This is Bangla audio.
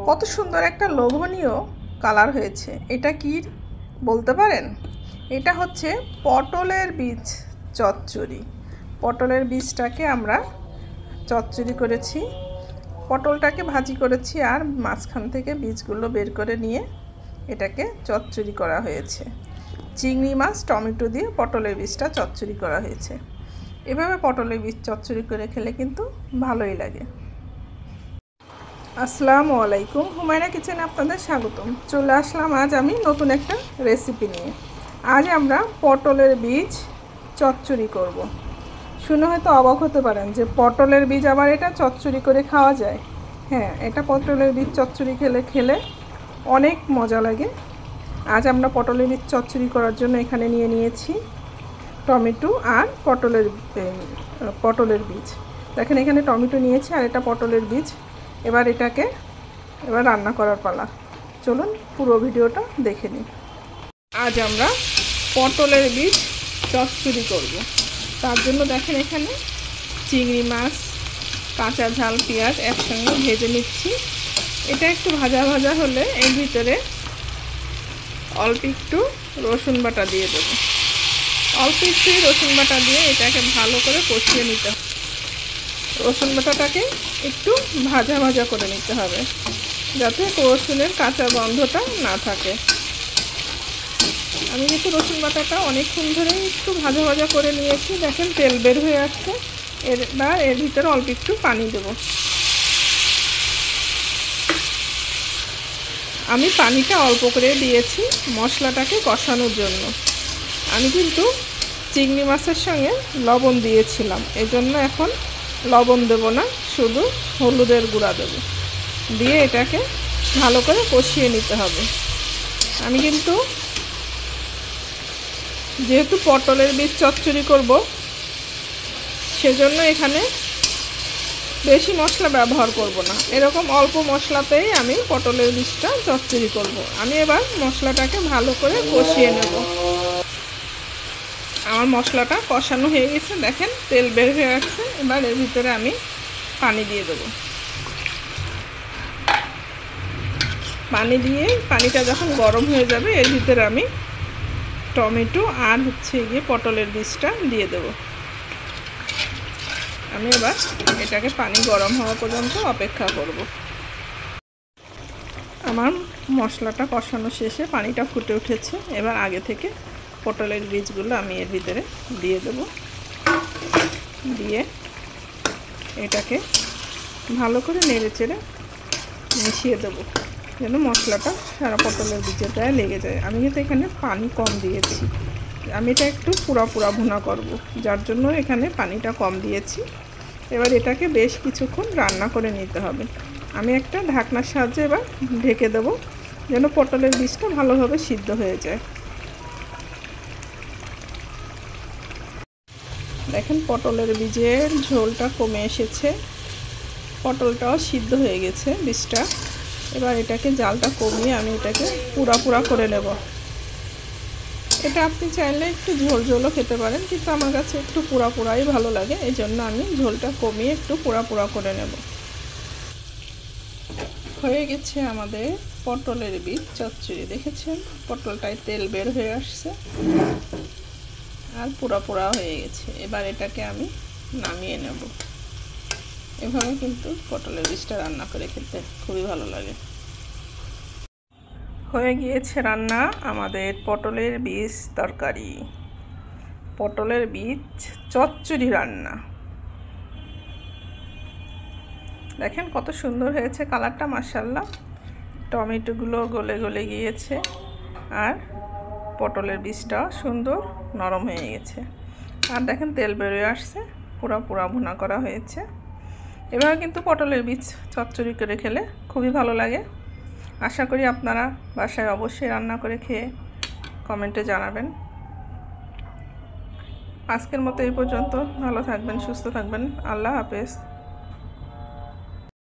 কত সুন্দর একটা লোভনীয় কালার হয়েছে। এটা কি বলতে পারেন? এটা হচ্ছে পটলের বীজ চচ্চড়ি। পটলের বীজটাকে আমরা চচ্চড়ি করেছি, পটলটাকে ভাজি করেছি আর মাঝখান থেকে বীজগুলো বের করে নিয়ে এটাকে চচ্চড়ি করা হয়েছে। চিংড়ি মাছ টমেটো দিয়ে পটলের বীজটা চচ্চড়ি করা হয়েছে। এভাবে পটলের বীজ চচ্চড়ি করে খেলে কিন্তু ভালোই লাগে। আসসালামু আলাইকুম, হুমায়রা কিচেনে আপনাদের স্বাগতম। চলে আসলাম আজ আমি নতুন একটা রেসিপি নিয়ে। আজ আমরা পটলের বীজ চচ্চড়ি করব। শুনে হয়তো অবাক হতে পারেন যে পটলের বীজ আবার এটা চচ্চড়ি করে খাওয়া যায়। হ্যাঁ, এটা পটলের বীজ চচ্চড়ি খেলে অনেক মজা লাগে। আজ আমরা পটলের বীজ চচ্চড়ি করার জন্য এখানে নিয়ে নিয়েছি টমেটো আর পটলের বীজ। দেখেন এখানে টমেটো নিয়েছি আর এটা পটলের বীজ। এবার রান্না করার পালা। চলুন পুরো ভিডিওটা দেখে নিই। আজ আমরা পটলের বীজ চচ্চড়ি করব। তার জন্য দেখেন এখানে চিংড়ি মাছ, কাঁচা ঝাল, পেঁয়াজ একসঙ্গে ভেজে নিচ্ছি। এটা একটু ভাজা ভাজা হলে এর ভিতরে অল্প একটু রসুন বাটা দিয়ে দেবো। অল্প একটু রসুন বাটা দিয়ে এটাকে ভালো করে কষিয়ে নিতে হবে। রসুন বাটাটাকে একটু ভাজা ভাজা করে নিতে হবে যাতে রসুনের কাঁচা গন্ধটা না থাকে। আমি কিন্তু রসুন বাটাটা অনেকক্ষণ ধরে একটু ভাজা ভাজা করে নিয়েছি। দেখেন তেল বের হয়ে আসছে। এবার এর ভিতরে অল্প একটু পানি দেব। আমি পানিটা অল্প করে দিয়েছি মশলাটাকে কষানোর জন্য। আমি কিন্তু চিংড়ি মাছের সঙ্গে লবণ দিয়েছিলাম, এজন্য এখন লবণ দেব না, শুধু হলুদের গুঁড়া দেব। দিয়ে এটাকে ভালো করে কষিয়ে নিতে হবে। আমি কিন্তু যেহেতু পটলের বীজ চচ্চড়ি করব, সেজন্য এখানে বেশি মশলা ব্যবহার করব না। এরকম অল্প মশলাতেই আমি পটলের বীজটা চচ্চড়ি করব। আমি এবার মশলাটাকে ভালো করে কষিয়ে নেব। আমার মশলাটা কষানো হয়ে গেছে, দেখেন তেল বের হয়ে আসছে। এবার এর ভিতরে আমি পানি দিয়ে দেবো। পানি দিয়ে পানিটা যখন গরম হয়ে যাবে এর ভিতরে আমি টমেটো আর পটলের বীজটা দিয়ে দেব। আমি এবার এটাকে পানি গরম হওয়া পর্যন্ত অপেক্ষা করব। আমার মশলাটা কষানো শেষে পানিটা ফুটে উঠেছে। এবার আগে থেকে পটলের বীজগুলো আমি এর ভিতরে দিয়ে দেব। দিয়ে এটাকে ভালো করে নেড়ে চেড়ে মিশিয়ে দেবো যেন মশলাটা সারা পটলের বীজের গায়ে লেগে যায়। আমি কিন্তু এখানে পানি কম দিয়েছি। আমি এটা একটু পুরা ভুনা করব, যার জন্য এখানে পানিটা কম দিয়েছি। এবার এটাকে বেশ কিছুক্ষণ রান্না করে নিতে হবে। আমি একটা ঢাকনার সাহায্যে এবার ঢেকে দেবো যেন পটলের বীজটা ভালোভাবে সিদ্ধ হয়ে যায়। দেখেন পটলের বীজের ঝোলটা কমে এসেছে, পটলটাও সিদ্ধ হয়ে গেছে বীজটা। এবার এটাকে জালটা কমিয়ে আমি এটাকে পুরা করে নেব। এটা আপনি চাইলে একটু ঝোলও খেতে পারেন, কিন্তু আমার কাছে একটু পুরাই ভালো লাগে, এই জন্য আমি ঝোলটা কমিয়ে একটু পুরা করে নেব। হয়ে গেছে আমাদের পটলের বীজ চচ্চড়ি। দেখেছেন পটলটায় তেল বের হয়ে আসছে আর পুরা হয়ে গেছে। এবার এটাকে আমি নামিয়ে নেব। এভাবে কিন্তু পটলের বীজটা রান্না করে খেতে খুবই ভালো লাগে। হয়ে গিয়েছে রান্না আমাদের পটলের বীজ তরকারি, পটলের বীজ চচ্চড়ি রান্না। দেখেন কত সুন্দর হয়েছে কালারটা, মাশাআল্লাহ। টমেটোগুলো গলে গিয়েছে আর পটলের বীজটাও সুন্দর নরম হয়ে গেছে। আর দেখেন তেল বেরিয়ে আসছে, পুরা ভুনা করা হয়েছে। এভাবে কিন্তু পটলের বীজ চচ্চড়ি করে খেলে খুবই ভালো লাগে। আশা করি আপনারা বাসায় অবশ্যই রান্না করে খেয়ে কমেন্টে জানাবেন। আজকের মতো এই পর্যন্ত। ভালো থাকবেন, সুস্থ থাকবেন। আল্লাহ হাফেজ।